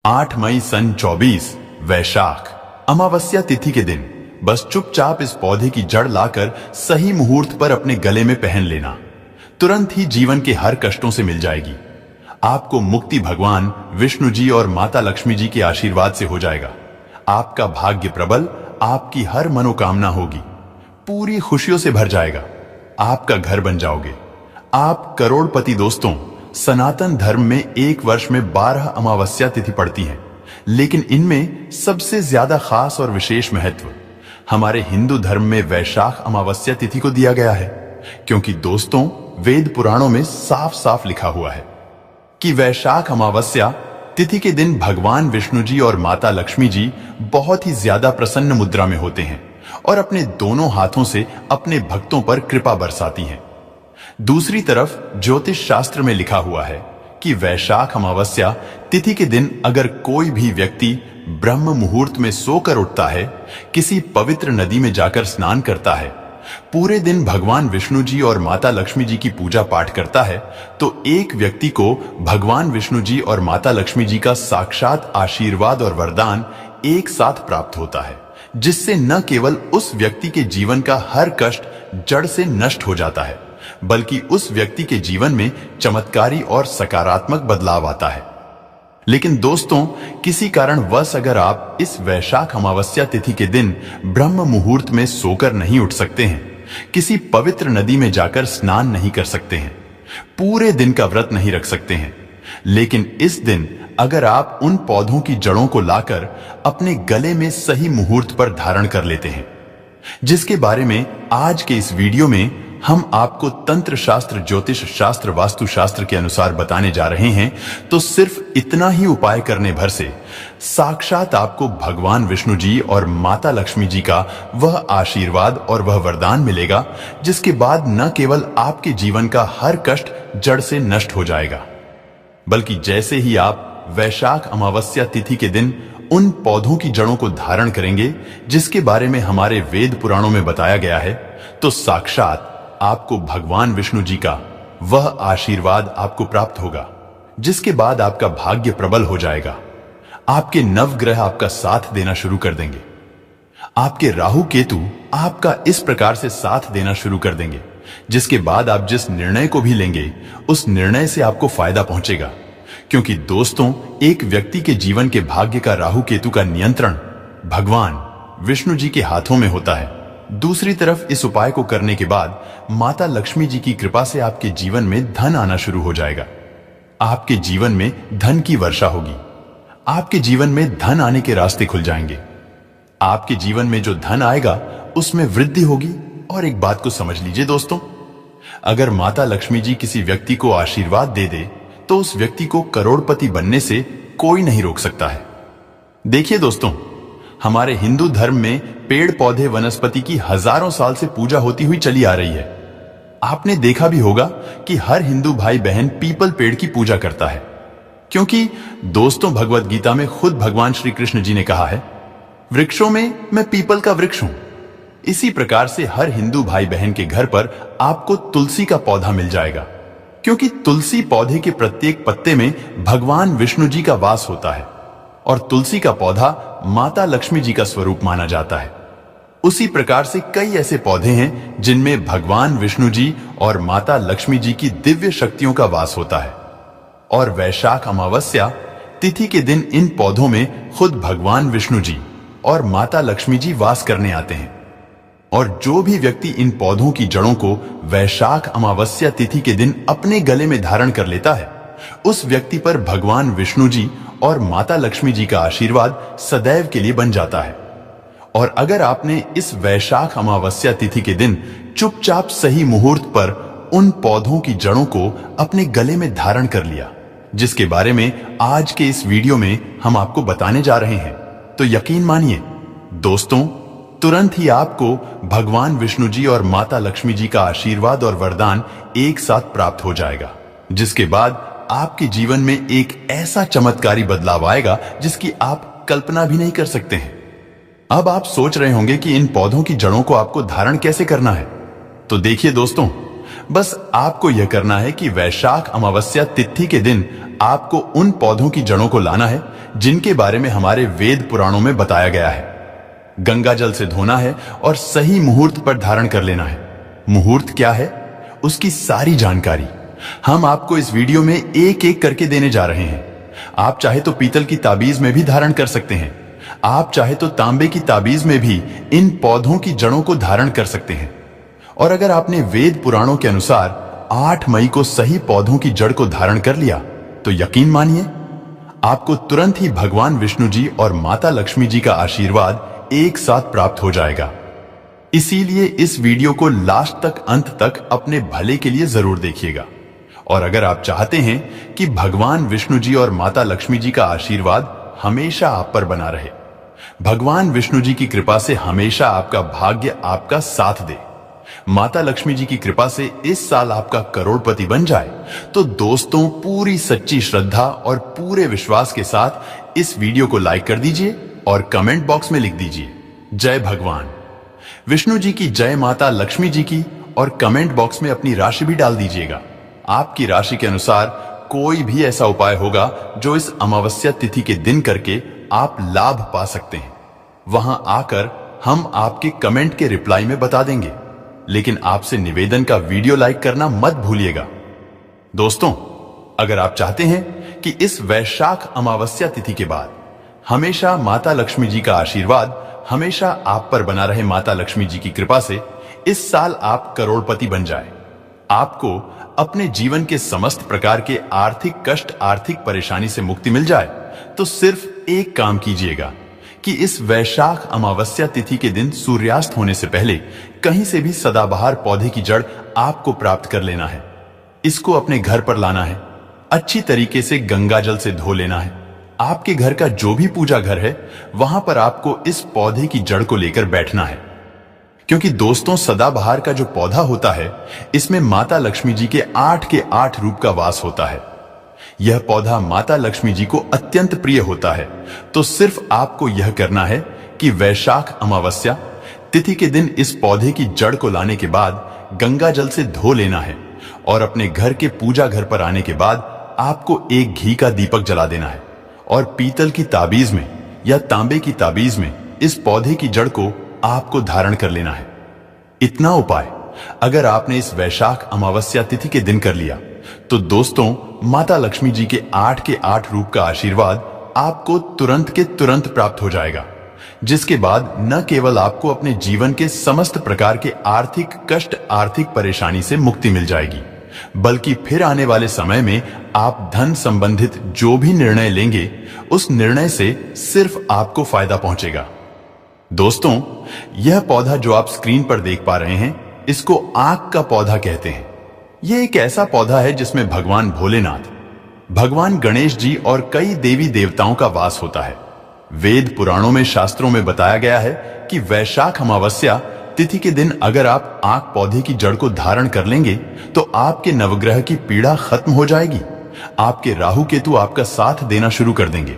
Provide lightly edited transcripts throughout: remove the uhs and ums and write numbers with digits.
8 मई सन 24 वैशाख अमावस्या तिथि के दिन बस चुपचाप इस पौधे की जड़ लाकर सही मुहूर्त पर अपने गले में पहन लेना, तुरंत ही जीवन के हर कष्टों से मिल जाएगी। आपको मुक्ति भगवान विष्णु जी और माता लक्ष्मी जी के आशीर्वाद से हो जाएगा। आपका भाग्य प्रबल, आपकी हर मनोकामना होगी, पूरी खुशियों से भर जाएगा। आपका घर बन जाओगे, आप करोड़पति। दोस्तों, सनातन धर्म में एक वर्ष में 12 अमावस्या तिथि पड़ती है, लेकिन इनमें सबसे ज्यादा खास और विशेष महत्व हमारे हिंदू धर्म में वैशाख अमावस्या तिथि को दिया गया है, क्योंकि दोस्तों, वेद पुराणों में साफ साफ लिखा हुआ है कि वैशाख अमावस्या तिथि के दिन भगवान विष्णु जी और माता लक्ष्मी जी बहुत ही ज्यादा प्रसन्न मुद्रा में होते हैं और अपने दोनों हाथों से अपने भक्तों पर कृपा बरसाती हैं। दूसरी तरफ ज्योतिष शास्त्र में लिखा हुआ है कि वैशाख अमावस्या तिथि के दिन अगर कोई भी व्यक्ति ब्रह्म मुहूर्त में सोकर उठता है, किसी पवित्र नदी में जाकर स्नान करता है, पूरे दिन भगवान विष्णु जी और माता लक्ष्मी जी की पूजा पाठ करता है, तो एक व्यक्ति को भगवान विष्णु जी और माता लक्ष्मी जी का साक्षात आशीर्वाद और वरदान एक साथ प्राप्त होता है, जिससे न केवल उस व्यक्ति के जीवन का हर कष्ट जड़ से नष्ट हो जाता है, बल्कि उस व्यक्ति के जीवन में चमत्कारी और सकारात्मक बदलाव आता है। लेकिन दोस्तों, किसी कारणवश अगर आप इस वैशाख अमावस्या तिथि के दिन ब्रह्म मुहूर्त में सोकर नहीं उठ सकते हैं, किसी पवित्र नदी में जाकर स्नान नहीं कर सकते हैं, पूरे दिन का व्रत नहीं रख सकते हैं, लेकिन इस दिन अगर आप उन पौधों की जड़ों को लाकर अपने गले में सही मुहूर्त पर धारण कर लेते हैं, जिसके बारे में आज के इस वीडियो में हम आपको तंत्र शास्त्र, ज्योतिष शास्त्र, वास्तु शास्त्र के अनुसार बताने जा रहे हैं, तो सिर्फ इतना ही उपाय करने भर से साक्षात आपको भगवान विष्णु जी और माता लक्ष्मी जी का वह आशीर्वाद और वह वरदान मिलेगा, जिसके बाद न केवल आपके जीवन का हर कष्ट जड़ से नष्ट हो जाएगा, बल्कि जैसे ही आप वैशाख अमावस्या तिथि के दिन उन पौधों की जड़ों को धारण करेंगे, जिसके बारे में हमारे वेद पुराणों में बताया गया है, तो साक्षात आपको भगवान विष्णु जी का वह आशीर्वाद आपको प्राप्त होगा, जिसके बाद आपका भाग्य प्रबल हो जाएगा। आपके नवग्रह आपका साथ देना शुरू कर देंगे। आपके राहु केतु आपका इस प्रकार से साथ देना शुरू कर देंगे, जिसके बाद आप जिस निर्णय को भी लेंगे, उस निर्णय से आपको फायदा पहुंचेगा। क्योंकि दोस्तों, एक व्यक्ति के जीवन के भाग्य का राहु केतु का नियंत्रण भगवान विष्णु जी के हाथों में होता है। दूसरी तरफ इस उपाय को करने के बाद माता लक्ष्मी जी की कृपा से आपके जीवन में धन आना शुरू हो जाएगा। आपके जीवन में धन की वर्षा होगी। आपके जीवन में धन आने के रास्ते खुल जाएंगे। आपके जीवन में जो धन आएगा उसमें वृद्धि होगी। और एक बात को समझ लीजिए दोस्तों, अगर माता लक्ष्मी जी किसी व्यक्ति को आशीर्वाद दे दे, तो उस व्यक्ति को करोड़पति बनने से कोई नहीं रोक सकता है। देखिए दोस्तों, हमारे हिंदू धर्म में पेड़ पौधे वनस्पति की हजारों साल से पूजा होती हुई चली आ रही है। आपने देखा भी होगा कि हर हिंदू भाई बहन पीपल पेड़ की पूजा करता है, क्योंकि दोस्तों, भगवत गीता में खुद भगवान श्री कृष्ण जी ने कहा है, वृक्षों में मैं पीपल का वृक्ष हूं। इसी प्रकार से हर हिंदू भाई बहन के घर पर आपको तुलसी का पौधा मिल जाएगा, क्योंकि तुलसी पौधे के प्रत्येक पत्ते में भगवान विष्णु जी का वास होता है और तुलसी का पौधा माता लक्ष्मी जी का स्वरूप माना जाता है। उसी प्रकार से कई ऐसे पौधे हैं जिनमें भगवान विष्णु जी और माता लक्ष्मी जी की दिव्य शक्तियों का वास होता है। और वैशाख अमावस्या तिथि के दिन इन पौधों में खुद भगवान विष्णु जी और माता लक्ष्मी जी वास करने आते हैं। और जो भी व्यक्ति इन पौधों की जड़ों को वैशाख अमावस्या तिथि के दिन अपने गले में धारण कर लेता है, उस व्यक्ति पर भगवान विष्णु जी और माता लक्ष्मी जी का आशीर्वाद सदैव के लिए बन जाता है। और अगर आपने इस वैशाख अमावस्या तिथि के दिन चुपचाप सही मुहूर्त पर उन पौधों की जड़ों को अपने गले में धारण कर लिया, जिसके बारे में आज के इस वीडियो में हम आपको बताने जा रहे हैं, तो यकीन मानिए दोस्तों, तुरंत ही आपको भगवान विष्णु जी और माता लक्ष्मी जी का आशीर्वाद और वरदान एक साथ प्राप्त हो जाएगा, जिसके बाद आपके जीवन में एक ऐसा चमत्कारी बदलाव आएगा जिसकी आप कल्पना भी नहीं कर सकते हैं। अब आप सोच रहे होंगे कि इन पौधों की जड़ों को आपको धारण कैसे करना है। तो देखिए दोस्तों, बस आपको यह करना है कि वैशाख अमावस्या तिथि के दिन आपको उन पौधों की जड़ों को लाना है जिनके बारे में हमारे वेद पुराणों में बताया गया है। गंगा जल से धोना है और सही मुहूर्त पर धारण कर लेना है। मुहूर्त क्या है, उसकी सारी जानकारी हम आपको इस वीडियो में एक एक करके देने जा रहे हैं। आप चाहे तो पीतल की ताबीज में भी धारण कर सकते हैं, आप चाहे तो तांबे की ताबीज में भी इन पौधों की जड़ों को धारण कर सकते हैं। और अगर आपने वेद पुराणों के अनुसार 8 मई को सही पौधों की जड़ को धारण कर लिया तो यकीन मानिए आपको तुरंत ही भगवान विष्णु जी और माता लक्ष्मी जी का आशीर्वाद एक साथ प्राप्त हो जाएगा। इसीलिए इस वीडियो को लास्ट तक, अंत तक अपने भले के लिए जरूर देखिएगा। और अगर आप चाहते हैं कि भगवान विष्णु जी और माता लक्ष्मी जी का आशीर्वाद हमेशा आप पर बना रहे, भगवान विष्णु जी की कृपा से हमेशा आपका भाग्य आपका साथ दे, माता लक्ष्मी जी की कृपा से इस साल आपका करोड़पति बन जाए, तो दोस्तों पूरी सच्ची श्रद्धा और पूरे विश्वास के साथ इस वीडियो को लाइक कर दीजिए और कमेंट बॉक्स में लिख दीजिए जय भगवान विष्णु जी की, जय माता लक्ष्मी जी की, और कमेंट बॉक्स में अपनी राशि भी डाल दीजिएगा। आपकी राशि के अनुसार कोई भी ऐसा उपाय होगा जो इस अमावस्या तिथि के दिन करके आप लाभ पा सकते हैं, वहां आकर हम आपके कमेंट के रिप्लाई में बता देंगे। लेकिन आपसे निवेदन का वीडियो लाइक करना मत भूलिएगा। दोस्तों, अगर आप चाहते हैं कि इस वैशाख अमावस्या तिथि के बाद हमेशा माता लक्ष्मी जी का आशीर्वाद हमेशा आप पर बना रहे, माता लक्ष्मी जी की कृपा से इस साल आप करोड़पति बन जाए, आपको अपने जीवन के समस्त प्रकार के आर्थिक कष्ट, आर्थिक परेशानी से मुक्ति मिल जाए, तो सिर्फ एक काम कीजिएगा कि इस वैशाख अमावस्या तिथि के दिन सूर्यास्त होने से पहले कहीं से भी सदाबहार पौधे की जड़ आपको प्राप्त कर लेना है। इसको अपने घर पर लाना है, अच्छी तरीके से गंगा जल से धो लेना है। आपके घर का जो भी पूजा घर है वहां पर आपको इस पौधे की जड़ को लेकर बैठना है, क्योंकि दोस्तों सदाबहार का जो पौधा होता है इसमें माता लक्ष्मी जी के 8 रूप का वास होता है। यह पौधा माता लक्ष्मी जी को अत्यंत प्रिय होता है। तो सिर्फ आपको यह करना है कि वैशाख अमावस्या तिथि के दिन इस पौधे की जड़ को लाने के बाद गंगा जल से धो लेना है और अपने घर के पूजा घर पर आने के बाद आपको एक घी का दीपक जला देना है और पीतल की ताबीज में या तांबे की ताबीज में इस पौधे की जड़ को आपको धारण कर लेना है। इतना उपाय अगर आपने इस वैशाख अमावस्या तिथि के दिन कर लिया तो दोस्तों माता लक्ष्मी जी के 8 रूप का आशीर्वाद आपको तुरंत के तुरंत प्राप्त हो जाएगा, जिसके बाद न केवल आपको अपने जीवन के समस्त प्रकार के आर्थिक कष्ट, आर्थिक परेशानी से मुक्ति मिल जाएगी, बल्कि फिर आने वाले समय में आप धन संबंधित जो भी निर्णय लेंगे उस निर्णय से सिर्फ आपको फायदा पहुंचेगा। दोस्तों, यह पौधा जो आप स्क्रीन पर देख पा रहे हैं इसको आंख का पौधा कहते हैं। यह एक ऐसा पौधा है जिसमें भगवान भोलेनाथ, भगवान गणेश जी और कई देवी देवताओं का वास होता है। वेद पुराणों में, शास्त्रों में बताया गया है कि वैशाख अमावस्या तिथि के दिन अगर आप आंख पौधे की जड़ को धारण कर लेंगे तो आपके नवग्रह की पीड़ा खत्म हो जाएगी, आपके राहु केतु आपका साथ देना शुरू कर देंगे,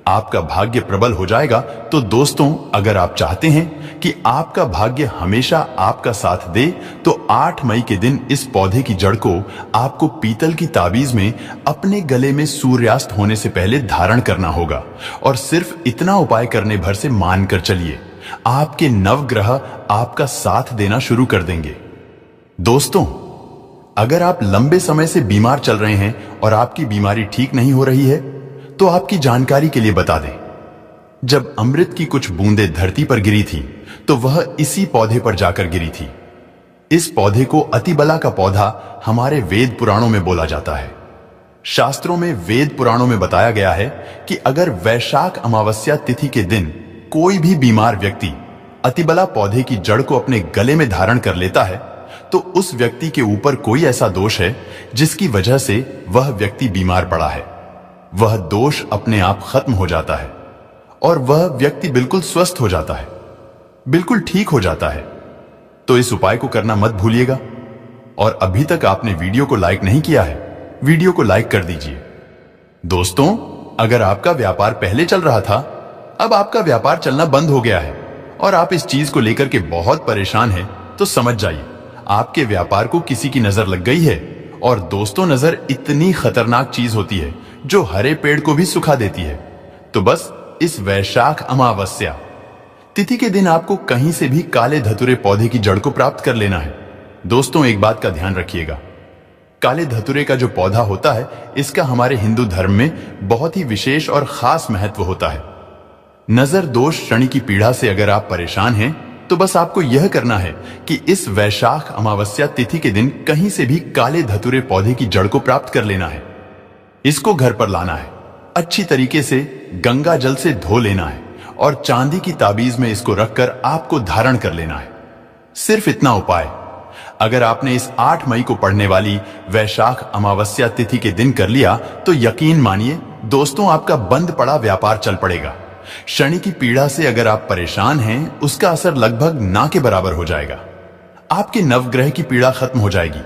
आपका भाग्य प्रबल हो जाएगा। तो दोस्तों, अगर आप चाहते हैं कि आपका भाग्य हमेशा आपका साथ दे तो 8 मई के दिन इस पौधे की जड़ को आपको पीतल की ताबीज में अपने गले में सूर्यास्त होने से पहले धारण करना होगा। और सिर्फ इतना उपाय करने भर से मानकर चलिए, आपके नवग्रह आपका साथ देना शुरू कर देंगे। दोस्तों, अगर आप लंबे समय से बीमार चल रहे हैं और आपकी बीमारी ठीक नहीं हो रही है तो आपकी जानकारी के लिए बता दें, जब अमृत की कुछ बूंदें धरती पर गिरी थी तो वह इसी पौधे पर जाकर गिरी थी। इस पौधे को अतिबला का पौधा हमारे वेद पुराणों में बोला जाता है। शास्त्रों में, वेद पुराणों में बताया गया है कि अगर वैशाख अमावस्या तिथि के दिन कोई भी बीमार व्यक्ति अतिबला पौधे की जड़ को अपने गले में धारण कर लेता है तो उस व्यक्ति के ऊपर कोई ऐसा दोष है जिसकी वजह से वह व्यक्ति बीमार पड़ा है। वह दोष अपने आप खत्म हो जाता है और वह व्यक्ति बिल्कुल स्वस्थ हो जाता है, बिल्कुल ठीक हो जाता है। तो इस उपाय को करना मत भूलिएगा। और अभी तक आपने वीडियो को लाइक नहीं किया है, वीडियो को लाइक कर दीजिए। दोस्तों, अगर आपका व्यापार पहले चल रहा था, अब आपका व्यापार चलना बंद हो गया है और आप इस चीज को लेकर के बहुत परेशान हैं, तो समझ जाइए आपके व्यापार को किसी की नजर लग गई है। और दोस्तों, नजर इतनी खतरनाक चीज होती है जो हरे पेड़ को भी सुखा देती है। तो बस इस वैशाख अमावस्या तिथि के दिन आपको कहीं से भी काले धतूरे पौधे की जड़ को प्राप्त कर लेना है। दोस्तों, एक बात का ध्यान रखिएगा, काले धतूरे का जो पौधा होता है, इसका हमारे हिंदू धर्म में बहुत ही विशेष और खास महत्व होता है। नजर दोष शनि की पीड़ा से अगर आप परेशान हैं, तो बस आपको यह करना है कि इस वैशाख अमावस्या तिथि के दिन कहीं से भी काले धतूरे पौधे की जड़ को प्राप्त कर लेना है। इसको घर पर लाना है, अच्छी तरीके से गंगा जल से धो लेना है और चांदी की ताबीज में इसको रखकर आपको धारण कर लेना है। सिर्फ इतना उपाय अगर आपने इस 8 मई को पड़ने वाली वैशाख अमावस्या तिथि के दिन कर लिया, तो यकीन मानिए दोस्तों, आपका बंद पड़ा व्यापार चल पड़ेगा। शनि की पीड़ा से अगर आप परेशान हैं, उसका असर लगभग ना के बराबर हो जाएगा। आपके नवग्रह की पीड़ा खत्म हो जाएगी